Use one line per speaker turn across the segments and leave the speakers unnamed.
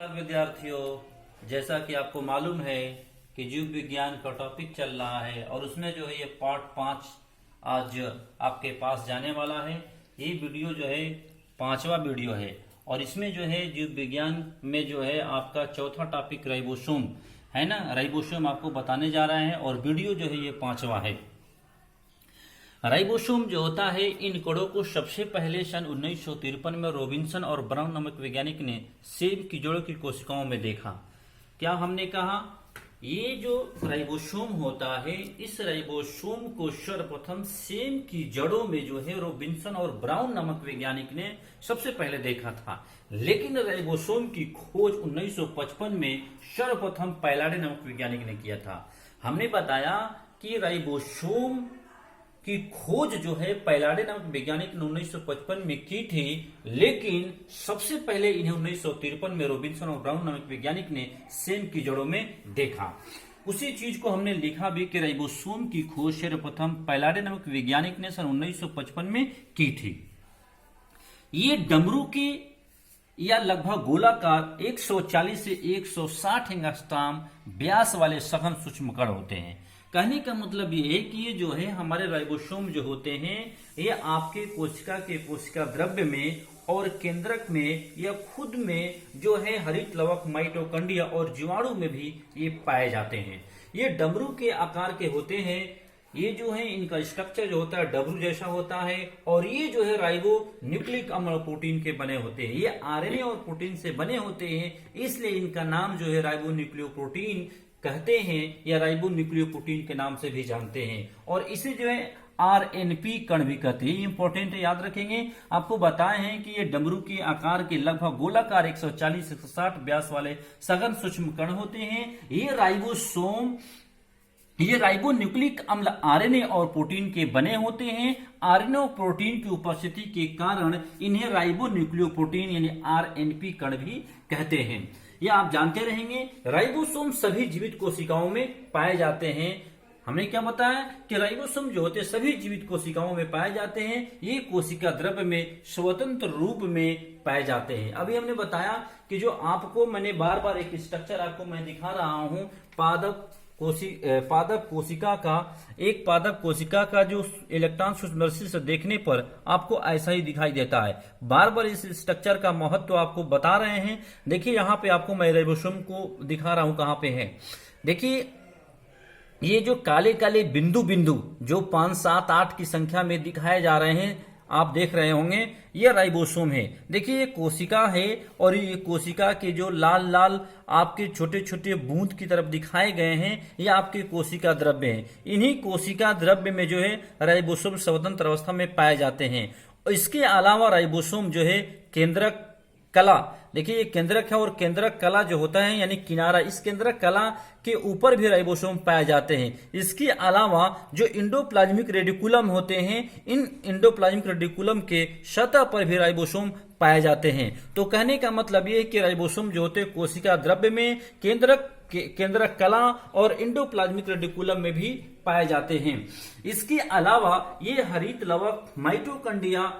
नमस्कार विद्यार्थियों, जैसा कि आपको मालूम है कि जीव विज्ञान का टॉपिक चल रहा है और उसमें जो है ये पार्ट 5 आज आपके पास जाने वाला है। ये वीडियो जो है 5वां वीडियो है और इसमें जो है जीव विज्ञान में जो है आपका चौथा टॉपिक राइबोसोम है ना। राइबोसोम आपको बताने जा रहा है और वीडियो जो है ये 5वां है। राइबोसोम जो होता है, इन कणों को सबसे पहले सन 1953 में रॉबिन्सन और ब्राउन नामक वैज्ञानिक ने सेब की जड़ों की कोशिकाओं में देखा। क्या हमने कहा, ये जो राइबोसोम होता है, इस राइबोसोम को सर्वप्रथम सेब की जड़ों में जो है रॉबिन्सन और ब्राउन नामक वैज्ञानिक ने सबसे पहले देखा था। लेकिन राइबोसोम की खोज 1955 में सर्वप्रथम पैलाडे नामक वैज्ञानिक ने किया था। हमने बताया कि राइबोसोम की खोज जो है पैलाडे नामक वैज्ञानिक ने 1955 में की थी, लेकिन सबसे पहले इन्हें 1953 में रॉबिन्सन और ब्राउन नामक वैज्ञानिक ने सेब की जड़ों में देखा। उसी चीज को हमने लिखा भी कि राइबोसोम की खोज सर्वप्रथम पैलाडे नामक वैज्ञानिक ने सन 1955 में की थी। ये डमरू के या लगभग गोलाकार 140 से 160 एंगस्ट्रॉम व्यास वाले सघन सूक्ष्म कण होते हैं। कहने का मतलब ये है कि ये जो है हमारे राइबोसोम जो होते हैं, ये आपके कोशिका द्रव्य में और केंद्रक में या खुद में जो है हरित लवक, माइटोकॉन्ड्रिया और जीवाणु में भी ये पाए जाते हैं। ये डमरू के आकार के होते हैं। ये जो है इनका स्ट्रक्चर जो होता है डमरू जैसा होता है और ये जो है राइबो न्यूक्लिक अम्ल और प्रोटीन के बने होते हैं। ये आरएनए और प्रोटीन से बने होते हैं, इसलिए इनका नाम जो है राइबो न्यूक्लियोप्रोटीन कहते हैं या राइबो न्यूक्लियोप्रोटीन के नाम से भी जानते हैं। और इसे जो है आरएनपी कण भी कहते हैं। इंपॉर्टेंट है, याद रखेंगे। आपको बताए हैं कि ये डमरू के आकार के लगभग गोलाकार 140 से 160 व्यास वाले सघन सूक्ष्म कण होते हैं। ये राइबो न्यूक्लिक अम्ल आरएनए और प्रोटीन के बने होते हैं। आरएनए और प्रोटीन की उपस्थिति के कारण इन्हें राइबो न्यूक्लियोप्रोटीन यानी आरएनपी कण भी कहते हैं। यह आप जानते रहेंगे। राइबोसोम सभी जीवित कोशिकाओं में पाए जाते हैं। हमने क्या बताया कि राइबोसोम जो होते हैं सभी जीवित कोशिकाओं में पाए जाते हैं। ये कोशिका द्रव्य में स्वतंत्र रूप में पाए जाते हैं। अभी हमने बताया कि जो आपको मैंने बार बार एक स्ट्रक्चर आपको मैं दिखा रहा हूं, पादप कोशिका का जो इलेक्ट्रॉन सूक्ष्मदर्शी से देखने पर आपको ऐसा ही दिखाई देता है। बार बार इस स्ट्रक्चर का महत्व आपको बता रहे हैं। देखिए यहाँ पे आपको मैं राइबोसोम को दिखा रहा हूं, कहाँ पे है। देखिए ये जो काले काले बिंदु जो 5, 7, 8 की संख्या में दिखाए जा रहे हैं, आप देख रहे होंगे, ये राइबोसोम है। देखिए ये कोशिका है और ये कोशिका के जो लाल लाल आपके छोटे छोटे बूंद की तरफ दिखाए गए हैं, ये आपके कोशिका द्रव्य हैं। इन्हीं कोशिका द्रव्य में जो है राइबोसोम स्वतंत्र अवस्था में पाए जाते हैं। और इसके अलावा राइबोसोम जो है केंद्रक कला, देखिए ये केंद्रक है और केंद्रक कला जो होता है यानी किनारा, इस केंद्रक कला के ऊपर भी राइबोसोम पाए जाते हैं। इसके अलावा जो इंडोप्लाज्मिक रेडिकुलम होते हैं, इन इंडोप्लाज्मिक रेडिकुलम के सतह पर भी राइबोसोम पाए जाते हैं। तो कहने का मतलब ये है कि राइबोसोम जो होते हैं कोशिका द्रव्य में, केंद्रक कला और इंडोप्लाज्मिक रेडिकुलम में भी पाए जाते हैं। इसके अलावा ये हरित लवक, माइटोकॉन्ड्रिया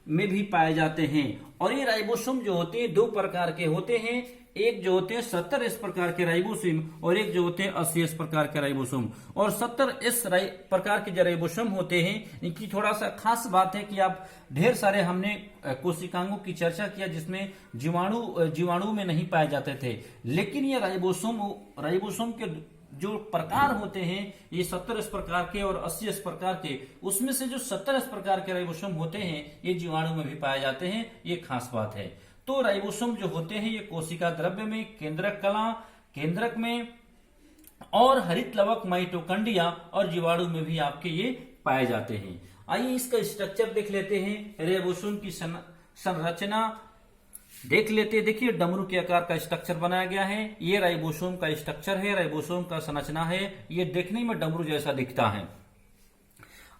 में भी पाए जाते हैं। और ये राइबोसोम जो होते हैं 2 प्रकार के होते हैं। एक जो होते हैं 70S प्रकार के राइबोसोम और एक जो होते हैं 80S प्रकार के राइबोसोम। और 70S प्रकार के जो राइबोसोम होते हैं, इनकी थोड़ा सा खास बात है कि आप ढेर सारे हमने कोशिकांगों की चर्चा किया जिसमें जीवाणु में नहीं पाए जाते थे। लेकिन ये राइबोसोम के जो प्रकार होते हैं, ये 70S प्रकार के और 80S प्रकार के, उसमें से जो 70S प्रकार के राइबोसोम होते हैं ये जीवाणु में भी पाए जाते हैं। ये खास बात है। तो राइबोसोम जो होते हैं ये कोशिका द्रव्य में, केंद्रक कला, केंद्रक में और हरित लवक, माइटोकॉन्ड्रिया और जीवाणु में भी आपके ये पाए जाते हैं। आइए इसका स्ट्रक्चर देख लेते हैं। राइबोसोम की संरचना देख लेते हैं। देखिए डमरू के आकार का स्ट्रक्चर बनाया गया है। ये राइबोसोम का स्ट्रक्चर है, राइबोसोम का संरचना है। ये देखने में डमरू जैसा दिखता है।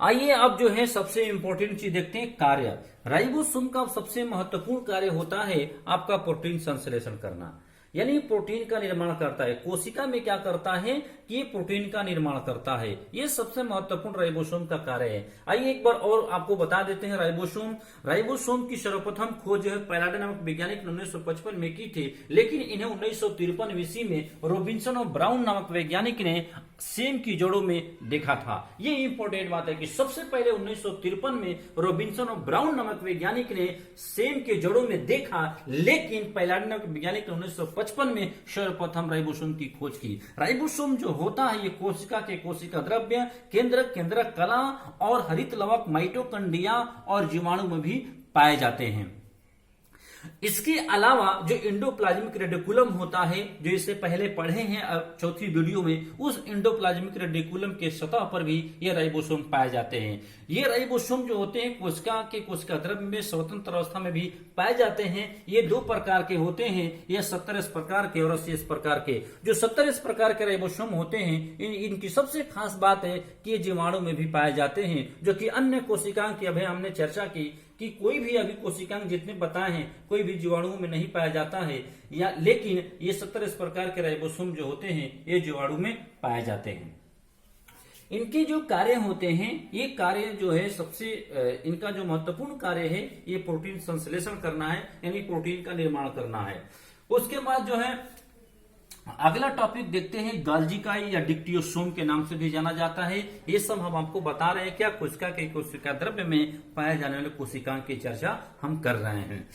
आइए अब जो है सबसे इंपॉर्टेंट चीज देखते हैं, कार्य। राइबोसोम का सबसे महत्वपूर्ण कार्य होता है आपका प्रोटीन संश्लेषण करना। यानी प्रोटीन का निर्माण करता है। कोशिका में क्या करता है कि ये प्रोटीन का निर्माण करता है। ये सबसे महत्वपूर्ण राइबोसोम का कार्य है। आइए एक बार और आपको बता देते हैं राइबोसोम की सर्वप्रथम खोज जो है पैलाडे नामक वैज्ञानिक ने 1955 में की थी, लेकिन इन्हें 1953 ईस्वी में रॉबिन्सन और ब्राउन नामक वैज्ञानिक ने सेम की जड़ों में देखा था। ये इंपॉर्टेंट बात है कि सबसे पहले 1953 में रॉबिन्सन और ब्राउन नामक वैज्ञानिक ने सेम के जड़ों में देखा, लेकिन पैलाडे नामक वैज्ञानिक ने 1955 में सर्वप्रथम राइबोसोम की खोज की। राइबोसोम जो होता है ये कोशिका के कोशिका द्रव्य, केंद्रक कला और हरित लवक, माइटोकॉन्ड्रिया और जीवाणु में भी पाए जाते हैं। इसके अलावा जो एंडोप्लाज्मिक रेटिकुलम होता है, जो इससे पहले पढ़े हैं चौथी वीडियो में, उस एंडोप्लाज्मिक रेटिकुलम के सतह पर भी ये राइबोसोम पाए जाते हैं। ये राइबोसोम जो होते हैं कोशिका द्रव्य में स्वतंत्र अवस्था में भी पाए जाते हैं। ये दो प्रकार के होते हैं, ये 70 प्रकार के और 80 प्रकार के। जो 70 प्रकार के राइबोसोम होते हैं इनकी सबसे खास बात है कि ये जीवाणु में भी पाए जाते हैं, जो कि अन्य कोशिकाओं की अभी हमने चर्चा की कि कोई भी अभी कोशिकांग जितने बताए हैं कोई भी जीवाणुओं में नहीं पाया जाता है, या लेकिन ये 70 प्रकार के राइबोसोम जो होते हैं ये जीवाणु में पाए जाते हैं। इनके जो कार्य होते हैं, ये कार्य जो है सबसे इनका जो महत्वपूर्ण कार्य है ये प्रोटीन संश्लेषण करना है, यानी प्रोटीन का निर्माण करना है। उसके बाद जो है अगला टॉपिक देखते हैं, गाल्जी काई या डिक्टियोसोम के नाम से भी जाना जाता है। ये सब हम आपको बता रहे हैं क्या कोशिका द्रव्य में पाए जाने वाले कोशिकाओं की चर्चा हम कर रहे हैं।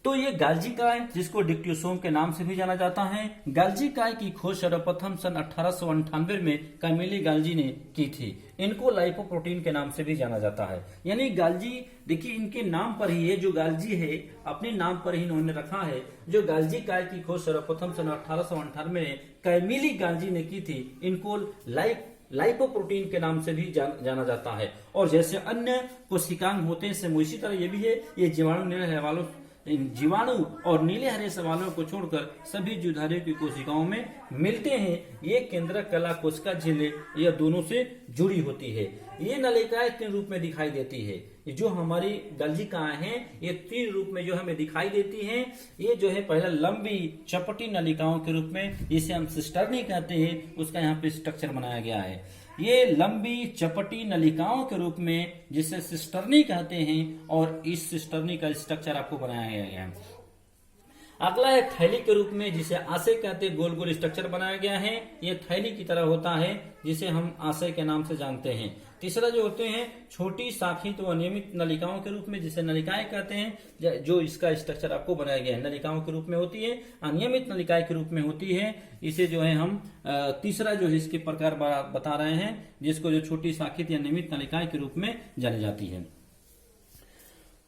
तो ये गाल्जी काय जिसको डिक्टियोसोम के नाम से भी जाना जाता है, गाल्जी काय की खोज सर्वप्रथम सन 1898 में कैमिली गाल्जी ने की थी। इनको लाइपोप्रोटीन के नाम से भी जाना जाता है। यानी गाल्जी देखिए इनके नाम पर ही है, जो गाल्जी है अपने नाम पर ही इन्होंने रखा है। जो गाल्जी काय की खोज सर्वप्रथम सन 1898 में कैमिली गाल्जी ने की थी, इनको लाइपोप्रोटीन के नाम से भी जाना जाता है। और जैसे अन्य कोशिकांग होते हैं सेम उसी तरह ये भी है। ये जीवाणु और नीले हरे सवालों को छोड़कर सभी जीवधारियों की कोशिकाओं में मिलते हैं। ये केंद्रक कला कोशिका झिल्ली यह दोनों से जुड़ी होती है। ये नलिकाएं तीन रूप में दिखाई देती है। जो हमारी गाल्जिकाएं हैं ये तीन रूप में जो हमें दिखाई देती हैं। ये जो है पहला लंबी चपटी नलिकाओं के रूप में, जिसे हम सिस्टर्नी कहते हैं, उसका यहाँ पे स्ट्रक्चर बनाया गया है। ये लंबी चपटी नलिकाओं के रूप में जिसे सिस्टर्नी कहते हैं, और इस सिस्टर्नी का स्ट्रक्चर आपको बनाया गया है। अगला है थैली के रूप में, जिसे आशय कहते हैं, गोल गोल स्ट्रक्चर बनाया गया है। ये थैली की तरह होता है, जिसे हम आशय के नाम से जानते हैं। तीसरा जो होते हैं छोटी शाखित व अनियमित नलिकाओं के रूप में, जिसे नलिकाएं कहते हैं। जो इसका स्ट्रक्चर आपको बनाया गया है नलिकाओं के रूप में होती है, अनियमित नलिकाएं के रूप में होती है। इसे जो है हम तीसरा जो है इसके प्रकार बता रहे हैं, जिसको जो छोटी शाखित या नियमित नलिकाएं के रूप में जानी जाती है।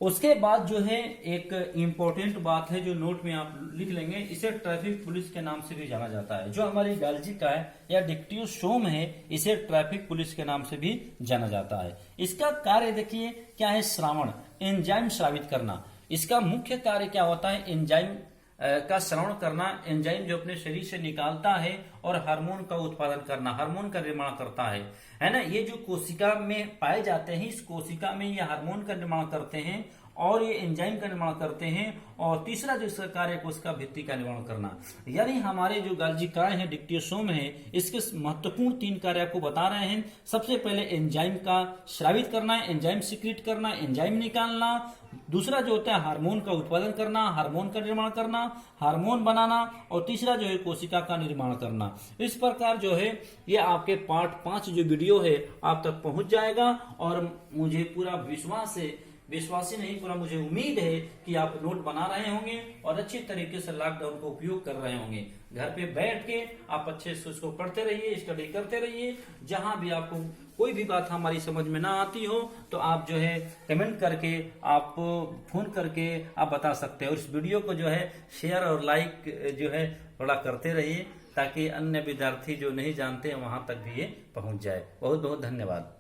उसके बाद जो है एक इम्पोर्टेंट बात है जो नोट में आप लिख लेंगे, इसे ट्रैफिक पुलिस के नाम से भी जाना जाता है। जो हमारी गाल्जिका या डिक्टियोसोम है, इसे ट्रैफिक पुलिस के नाम से भी जाना जाता है। इसका कार्य देखिए क्या है, श्रावण, एंजाइम स्रावित करना। इसका मुख्य कार्य क्या होता है, एंजाइम का श्रवण करना। एंजाइम जो अपने शरीर से निकालता है और हार्मोन का उत्पादन करना, हार्मोन का निर्माण करता है ना। ये जो कोशिका में पाए जाते हैं, इस कोशिका में ये हार्मोन का निर्माण करते हैं और ये एंजाइम का निर्माण करते हैं। और तीसरा जो इसका कार्य है कोशिका भित्ति का निर्माण करना। यानी हमारे जो गाल्जिकाएं हैं, डिक्टियोसोम है, इसके महत्वपूर्ण तीन कार्य आपको बता रहे हैं। सबसे पहले एंजाइम का स्रावित करना, एंजाइम सिक्रीट करना, एंजाइम निकालना। दूसरा जो होता है हार्मोन का उत्पादन करना, हार्मोन का निर्माण करना, हार्मोन बनाना। और तीसरा जो है कोशिका का निर्माण करना। इस प्रकार जो है ये आपके पार्ट 5 जो वीडियो है आप तक पहुंच जाएगा। और मुझे पूरा विश्वास ही नहीं, पूरा मुझे उम्मीद है कि आप नोट बना रहे होंगे और अच्छी तरीके से लॉकडाउन का उपयोग कर रहे होंगे। घर पे बैठ के आप अच्छे से उसको पढ़ते रहिए, स्टडी करते रहिए। जहां भी आपको कोई भी बात हमारी समझ में ना आती हो तो आप जो है कमेंट करके, आप फोन करके आप बता सकते हैं। और इस वीडियो को जो है शेयर और लाइक जो है थोड़ा करते रहिए, ताकि अन्य विद्यार्थी जो नहीं जानते हैं वहां तक भी ये पहुंच जाए। बहुत बहुत धन्यवाद।